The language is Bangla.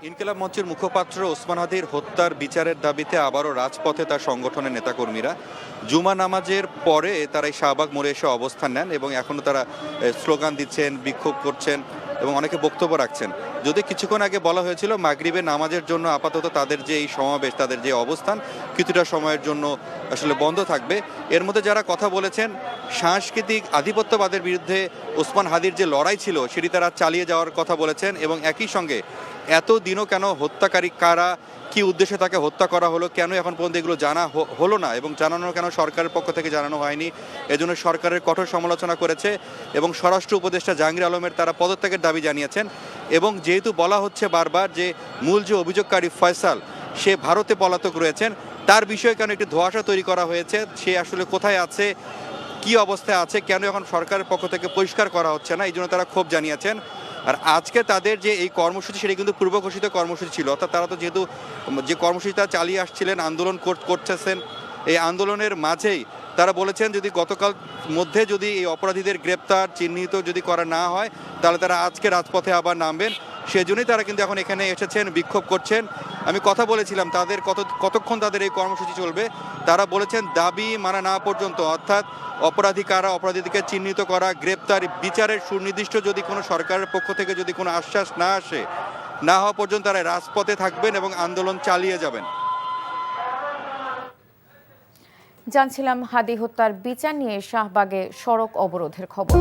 ইনকিলাব মঞ্চের মুখপাত্র ওসমান হাদির হত্যার বিচারের দাবিতে আবারও রাজপথে তার সংগঠনের নেতাকর্মীরা জুমা নামাজের পরে তারা এই শাহবাগ মোড়ে এসে অবস্থান নেন এবং এখনও তারা স্লোগান দিচ্ছেন, বিক্ষোভ করছেন এবং অনেকে বক্তব্য রাখছেন। যদি কিছুক্ষণ আগে বলা হয়েছিল মাগরিবের নামাজের জন্য আপাতত তাদের যে এই সমাবেশ, তাদের যে অবস্থান কিছুটা সময়ের জন্য আসলে বন্ধ থাকবে। এর মধ্যে যারা কথা বলেছেন সাংস্কৃতিক আধিপত্যবাদের বিরুদ্ধে ওসমান হাদির যে লড়াই ছিল সেটি তারা চালিয়ে যাওয়ার কথা বলেছেন এবং একই সঙ্গে এত দিনও কেন হত্যাকারী কারা, কি উদ্দেশ্যে তাকে হত্যা করা হলো, কেন এখন পর্যন্ত এগুলো জানা হলো না এবং জানানো কেন সরকারের পক্ষ থেকে জানানো হয়নি, এজন্য সরকারের কঠোর সমালোচনা করেছে এবং স্বরাষ্ট্র উপদেষ্টা জাহাঙ্গীর আলমের তারা পদত্যাগের দাবি জানিয়েছেন। এবং যেহেতু বলা হচ্ছে বারবার যে মূল যে অভিযোগকারী ফয়সাল সে ভারতে পলাতক রয়েছেন, তার বিষয়ে কেন একটি ধোঁয়াশা তৈরি করা হয়েছে, সে আসলে কোথায় আছে, কি অবস্থায় আছে, কেন এখন সরকারের পক্ষ থেকে পরিষ্কার করা হচ্ছে না, এই জন্য তারা ক্ষোভ জানিয়েছেন। আর আজকে তাদের যে এই কর্মসূচি সেটা কিন্তু পূর্ব ঘোষিত কর্মসূচি ছিল, অর্থাৎ তারা তো যেহেতু যে কর্মসূচিটা চালিয়ে আসছিলেন, আন্দোলন করতেছেন, এই আন্দোলনের মাঝেই তারা বলেছেন যদি গতকাল মধ্যে যদি এই অপরাধীদের গ্রেপ্তার চিহ্নিত যদি করা না হয় তাহলে তারা আজকে রাজপথে আবার নামবেন। সেজন্যই তারা কিন্তু এখন এখানে এসেছেন, বিক্ষোভ করছেন। আমি কথা বলেছিলাম তাদের কতক্ষণ তাদের এই কর্মসূচি চলবে। তারা বলেছেন দাবি মানা না পর্যন্ত, অর্থাৎ অপরাধী কারা, অপরাধীদেরকে চিহ্নিত করা, গ্রেপ্তার, বিচারের সুনির্দিষ্ট যদি কোনো সরকারের পক্ষ থেকে যদি কোনো আশ্বাস না আসে, না হওয়া পর্যন্ত তারা রাজপথে থাকবেন এবং আন্দোলন চালিয়ে যাবেন। জানছিলাম হাদি হত্যার বিচার নিয়ে শাহবাগে সড়ক অবরোধের খবর।